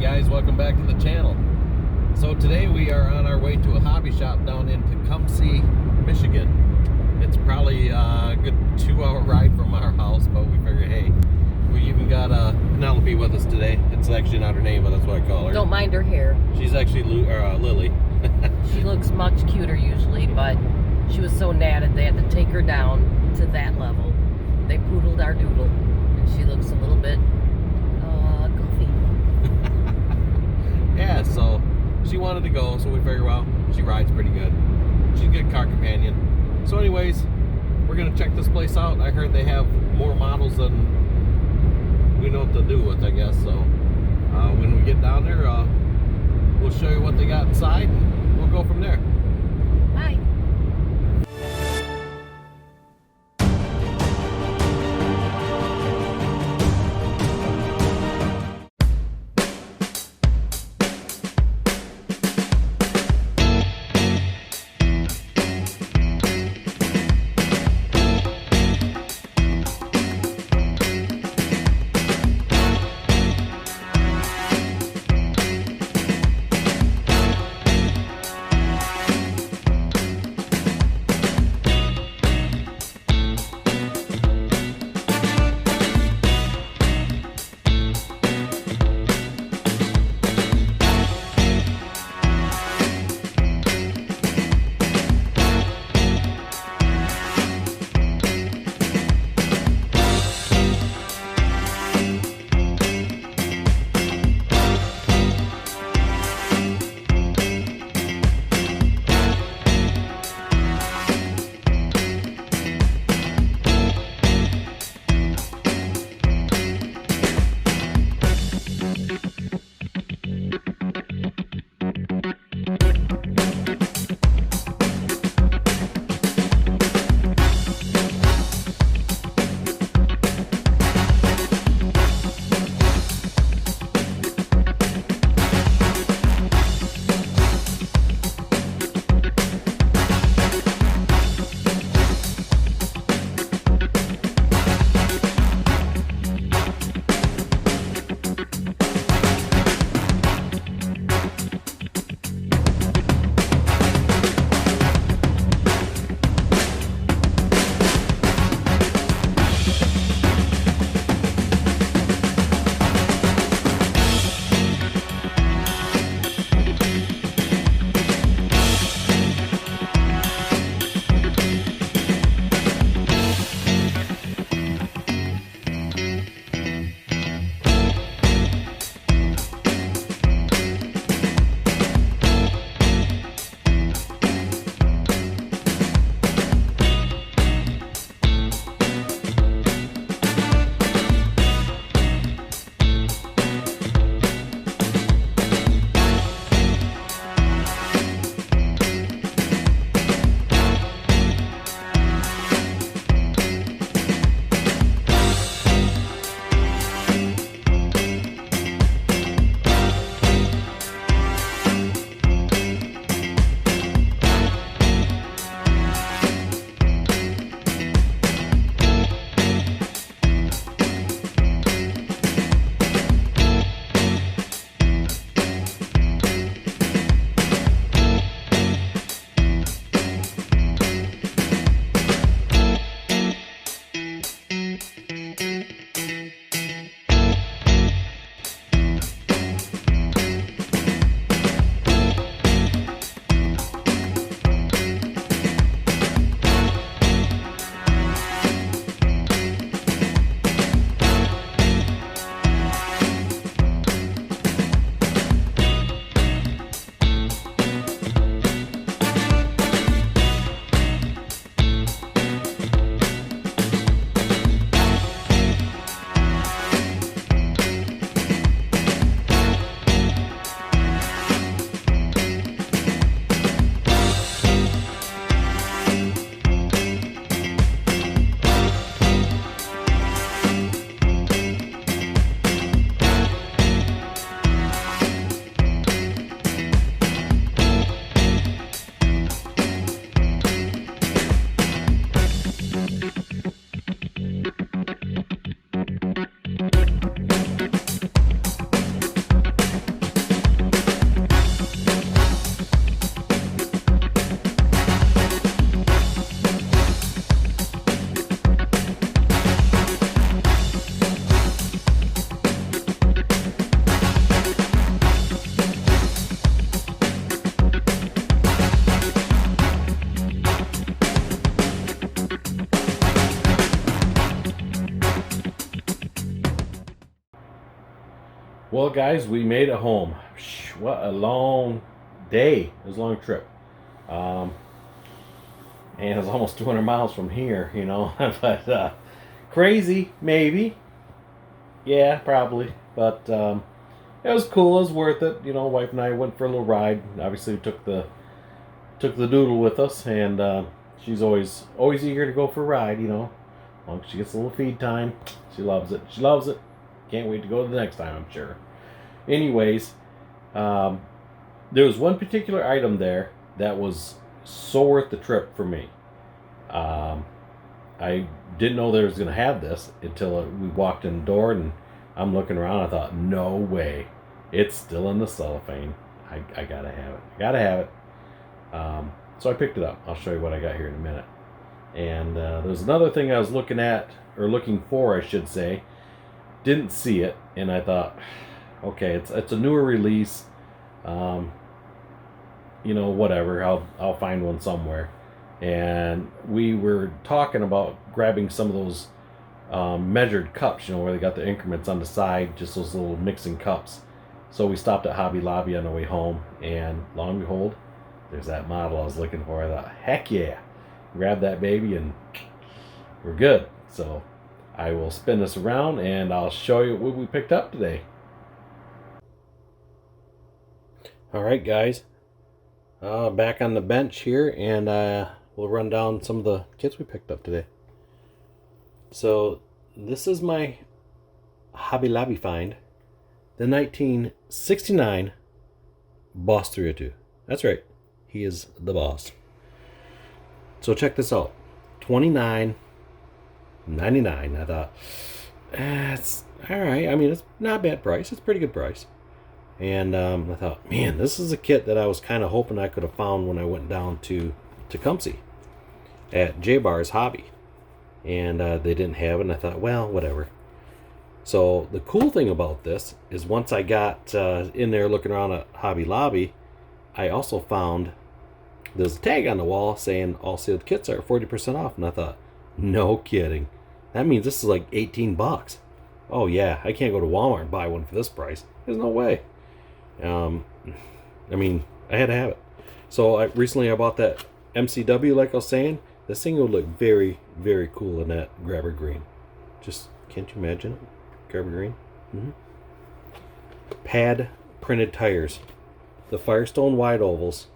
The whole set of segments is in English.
guys, welcome back to the channel. So today we are on our way to a hobby shop down in Tecumseh, Michigan. It's probably a good 2-hour ride from our house, but we figure, hey, we even got Penelope with us today. It's actually not her name, but that's what I call her. Don't mind her hair. She's actually Lily. She looks much cuter usually, but she was so natted they had to take her down to that level. They poodled our doodle, and she looks a little bit goofy. Yeah, so she wanted to go, so we figured, well, she rides pretty good. She's a good car companion. So anyways, we're going to check this place out. I heard they have more models than we know what to do with, I guess. So when we get down there, we'll show you what they got inside, and we'll go from there. Bye. Well, guys, we made it home. What a long day. It was a long trip. And it was almost 200 miles from here, you know. But crazy, maybe. Yeah, probably. But it was cool. It was worth it. You know, wife and I went for a little ride. Obviously, we took the doodle with us, and she's always eager to go for a ride. You know, as long as she gets a little feed time, she loves it. She loves it. Can't wait to go the next time, I'm sure. Anyways, there was one particular item there that was so worth the trip for me. I didn't know they was going to have this until we walked in the door, and I'm looking around. I thought, no way. It's still in the cellophane. I gotta have it. Gotta have it. So I picked it up. I'll show you what I got here in a minute. And there's another thing I was looking at, or looking for, I should say. Didn't see it, and I thought, okay, it's a newer release. You know, whatever. I'll find one somewhere. And we were talking about grabbing some of those measured cups, you know, where they got the increments on the side, just those little mixing cups. So we stopped at Hobby Lobby on the way home, and lo and behold, there's that model I was looking for. I thought, heck yeah, grab that baby, and we're good. So I will spin this around, and I'll show you what we picked up today. All right, guys, back on the bench here, and we'll run down some of the kits we picked up today. So this is my Hobby Lobby find, the 1969 Boss 302. That's right, he is the boss. So check this out, $29.99. I thought, it's all right. I mean, it's not a bad price. It's a pretty good price. And I thought, man, this is a kit that I was kind of hoping I could have found when I went down to Tecumseh at J-Bar's Hobby. And they didn't have it, and I thought, well, whatever. So the cool thing about this is once I got in there looking around at Hobby Lobby, I also found there's a tag on the wall saying all sealed kits are 40% off. And I thought, no kidding. That means this is like 18 bucks. Oh yeah, I can't go to Walmart and buy one for this price. There's no way. I mean, I had to have it. So recently I bought that MCW, like I was saying. This thing would look very, very cool in that grabber green. Just, can't you imagine it? Grabber green. Pad printed tires. The Firestone wide ovals.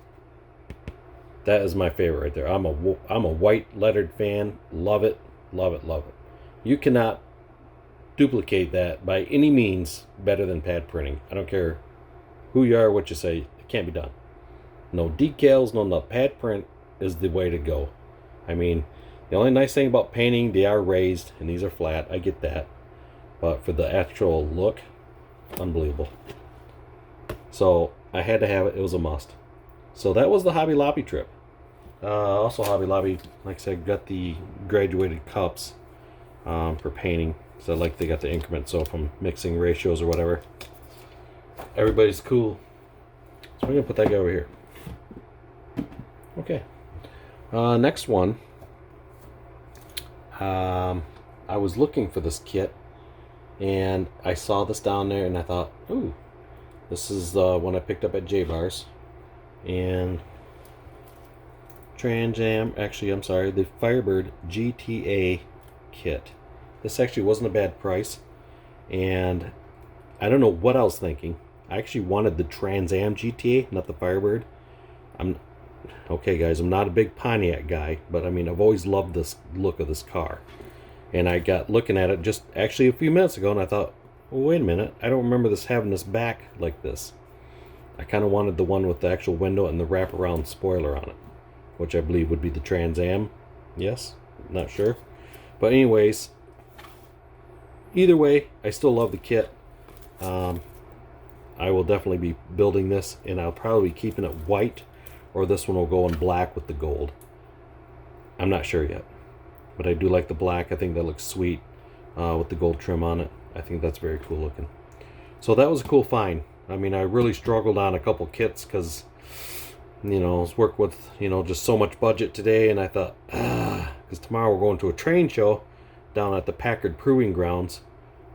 That is my favorite right there. I'm a white lettered fan. Love it, love it, love it. You cannot duplicate that by any means better than pad printing. I don't care who you are, what you say. It can't be done. No decals, no pad print is the way to go. I mean, the only nice thing about painting, they are raised and these are flat. I get that. But for the actual look, unbelievable. So I had to have it. It was a must. So that was the Hobby Lobby trip. Also Hobby Lobby, like I said, got the graduated cups for painting. So like they got the increments, so from mixing ratios or whatever. Everybody's cool. So I'm going to put that guy over here. Okay. Next one. I was looking for this kit, and I saw this down there, and I thought, ooh, this is the one I picked up at J-Bar's. And Trans Am, actually, I'm sorry, the Firebird GTA kit. This actually wasn't a bad price, and I don't know what I was thinking. I actually wanted the Trans Am GTA, not the Firebird. Okay, guys, I'm not a big Pontiac guy, but I mean, I've always loved this look of this car. And I got looking at it just actually a few minutes ago, and I thought, well, wait a minute, I don't remember this having this back like this. I kind of wanted the one with the actual window and the wraparound spoiler on it, which I believe would be the Trans Am. Yes, not sure. But anyways, either way, I still love the kit. I will definitely be building this, and I'll probably be keeping it white, or this one will go in black with the gold. I'm not sure yet, but I do like the black. I think that looks sweet with the gold trim on it. I think that's very cool looking. So that was a cool find. I mean, I really struggled on a couple kits because, you know, I was working with, you know, just so much budget today, and I thought, because tomorrow we're going to a train show down at the Packard Proving Grounds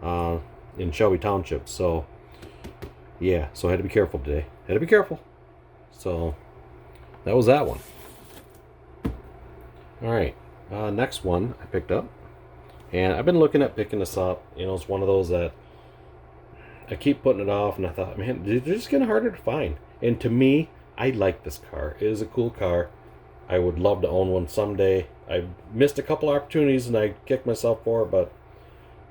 in Shelby Township. So yeah, so I had to be careful today. Had to be careful. So that was that one. All right, next one I picked up, and I've been looking at picking this up. You know, it's one of those that I keep putting it off, and I thought, man, they're just getting harder to find. And to me, I like this car. It is a cool car. I would love to own one someday. I missed a couple opportunities, and I kicked myself for it, but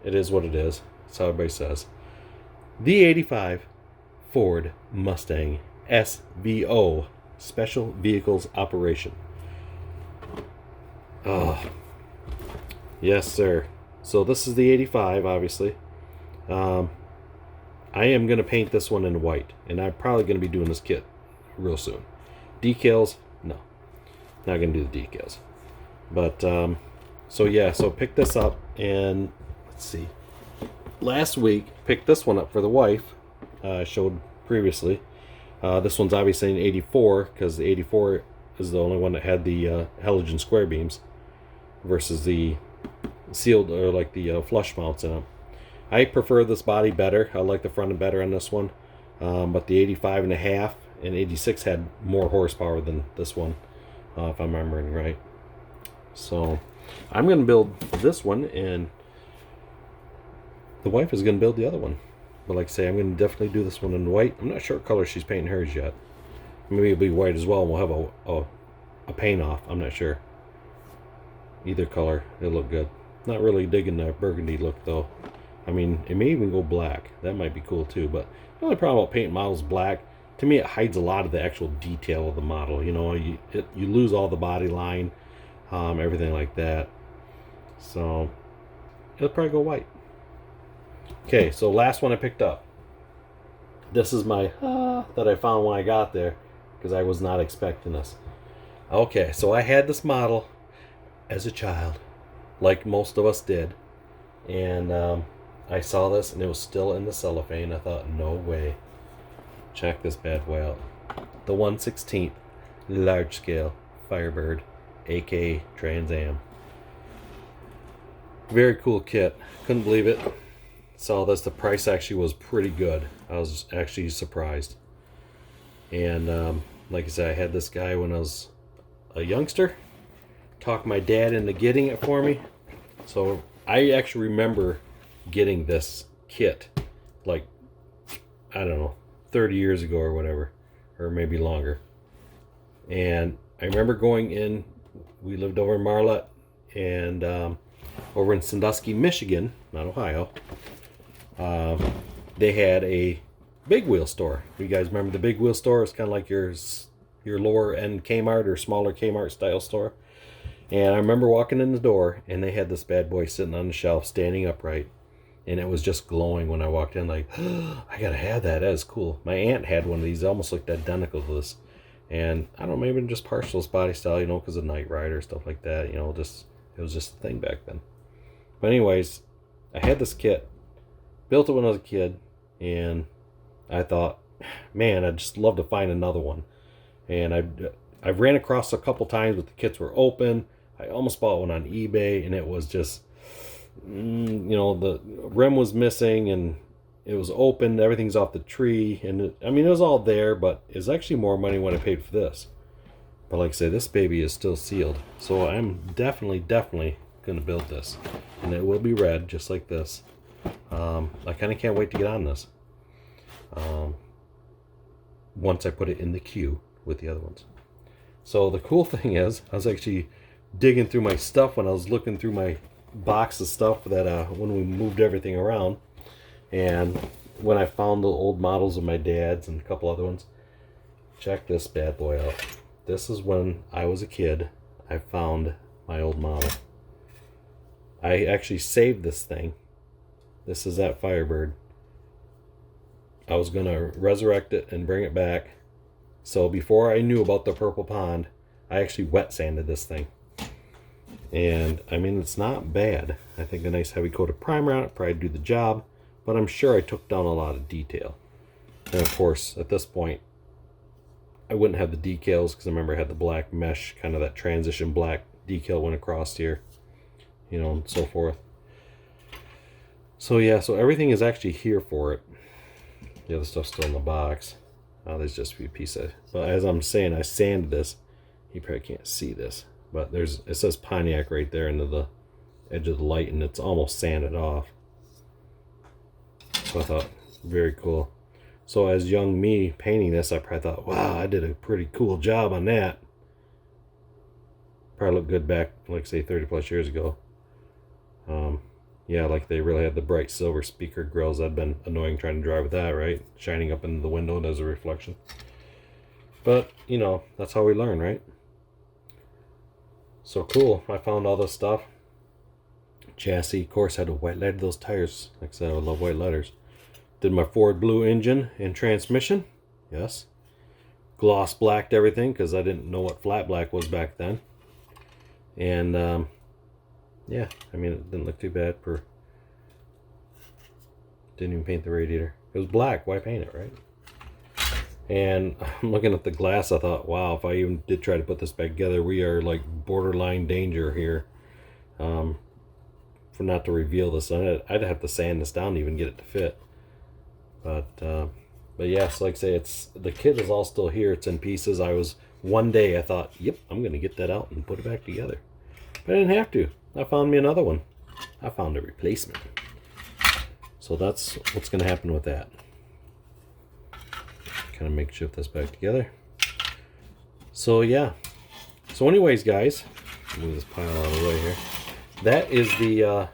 it is what it is. That's how everybody says. The 85 Ford Mustang SVO, Special Vehicles Operation. Oh, yes, sir. So this is the 85, obviously. I am going to paint this one in white, and I'm probably going to be doing this kit real soon. Decals, no. Not going to do the decals. But, so yeah, so pick this up, and let's see. Last week, picked this one up for the wife. I showed previously. This one's obviously an 84, because the 84 is the only one that had the halogen square beams versus the sealed, or like the flush mounts in them. I prefer this body better. I like the front end better on this one. But the 85.5 and 86 had more horsepower than this one, if I'm remembering right. So I'm going to build this one, and the wife is going to build the other one. But like I say, I'm going to definitely do this one in white. I'm not sure what color she's painting hers yet. Maybe it'll be white as well, and we'll have a paint off. I'm not sure. Either color, it'll look good. Not really digging the burgundy look, though. I mean, it may even go black. That might be cool, too. But the only problem about painting models black, to me, it hides a lot of the actual detail of the model. You know, you lose all the body line, everything like that. So it'll probably go white. Okay, so last one I picked up. This is my that I found when I got there, because I was not expecting this. Okay, so I had this model as a child, like most of us did, and I saw this, and it was still in the cellophane. I thought, no way. Check this bad boy out. The 1/16 large scale Firebird, aka Trans Am. Very cool kit. Couldn't believe it. Saw this. The price actually was pretty good. I was actually surprised. And like I said, I had this guy when I was a youngster. Talked my dad into getting it for me. So I actually remember getting this kit like, I don't know, 30 years ago or whatever, or maybe longer. And I remember going in, we lived over in Marlette, and over in Sandusky, Michigan, not Ohio, they had a big wheel store. You guys remember the big wheel store? It's kind of like your lower end Kmart or smaller Kmart style store. And I remember walking in the door, and they had this bad boy sitting on the shelf, standing upright, and it was just glowing when I walked in, like, oh, I gotta have that. That is cool. My aunt had one of these, almost looked identical to this. And I don't know, maybe just partial body style, you know, because of Knight Rider, stuff like that, you know, just, it was just a thing back then. But anyways, I had this kit, built it when I was a kid, and I thought, man, I'd just love to find another one. And I ran across a couple times, but the kits were open. I almost bought one on eBay, and it was just, you know, the rim was missing, and it was open. Everything's off the tree, and I mean, it was all there, but it's actually more money when I paid for this. But like I say, this baby is still sealed, so I'm definitely going to build this, and it will be red, just like this. I kind of can't wait to get on this. Once I put it in the queue with the other ones. So the cool thing is, I was actually digging through my stuff when I was looking through my box of stuff that when we moved everything around, and when I found the old models of my dad's and a couple other ones. Check this bad boy out. This is when I was a kid. I found my old model. I actually saved this thing. This is that Firebird. I was gonna resurrect it and bring it back. So before I knew about the purple pond, I actually wet sanded this thing. And I mean, it's not bad. I think a nice heavy coat of primer on it probably do the job, but I'm sure I took down a lot of detail. And of course, at this point, I wouldn't have the decals, because I remember I had the black mesh, kind of that transition black decal went across here, you know, and so forth. So yeah, so everything is actually here for it. The other stuff's still in the box. There's just a few pieces. But as I'm saying, I sanded this. You probably can't see this, but it says Pontiac right there into the edge of the light, and it's almost sanded off. So I thought, very cool. So as young me painting this, I probably thought, wow, I did a pretty cool job on that. Probably looked good back, like say 30 plus years ago. Yeah, like they really had the bright silver speaker grills. That'd been annoying trying to drive with that, right? Shining up into the window as a reflection. But, you know, that's how we learn, right? So cool. I found all this stuff. Chassis, of course, had to white lead those tires. Like I said, I love white letters. Did my Ford blue engine and transmission. Yes. Gloss blacked everything because I didn't know what flat black was back then. And, yeah, I mean, it didn't look too bad for... Didn't even paint the radiator. It was black. Why paint it, right? And I'm looking at the glass. I thought, wow, if I even did try to put this back together, we are like borderline danger here. For not to reveal this. I'd have to sand this down to even get it to fit. But yes, like I say, the kit is all still here. It's in pieces. One day I thought, yep, I'm going to get that out and put it back together. But I didn't have to. I found me another one. I found a replacement. So that's what's going to happen with that. Kind of makeshift this back together. So yeah. So anyways, guys, move this pile out of the way here. That is the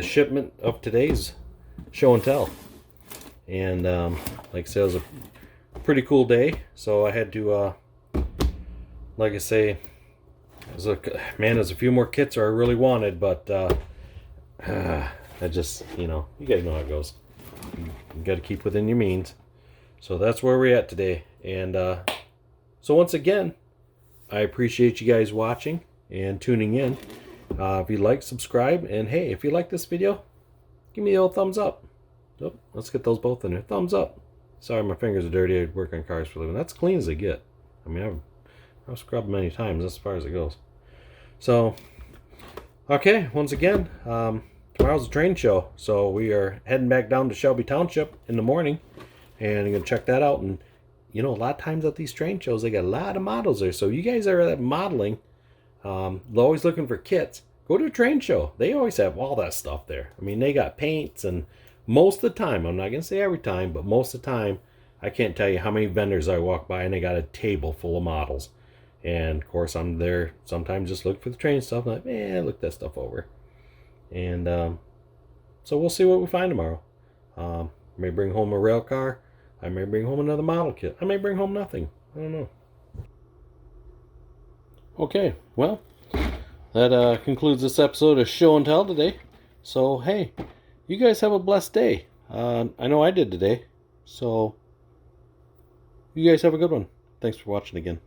shipment of today's show and tell. And like I said, it was a pretty cool day. So I had to, like I say, there's a few more kits I really wanted, but I just, you know, you guys know how it goes. You got to keep within your means. So that's where we're at today. And so once again, I appreciate you guys watching and tuning in. If you like, subscribe, and hey, if you like this video, give me the old thumbs up. Oh, let's get those both in there. Thumbs up. Sorry, my fingers are dirty. I work on cars for a living. That's clean as they get. I mean, I've scrubbed many times as far as it goes. So, okay, once again, tomorrow's a train show, so we are heading back down to Shelby Township in the morning, and I'm gonna check that out. And you know, a lot of times at these train shows, they got a lot of models there. So you guys are modeling. Always looking for kits. Go to a train show. They always have all that stuff there. I mean, they got paints, and most of the time, I'm not going to say every time, but most of the time, I can't tell you how many vendors I walk by and they got a table full of models. And of course, I'm there sometimes just look for the train stuff. I'm like, man, look that stuff over. And so we'll see what we find tomorrow. I may bring home a rail car. I may bring home another model kit. I may bring home nothing. I don't know. Okay, well, that concludes this episode of Show and Tell today. So, hey, you guys have a blessed day. I know I did today. So, you guys have a good one. Thanks for watching again.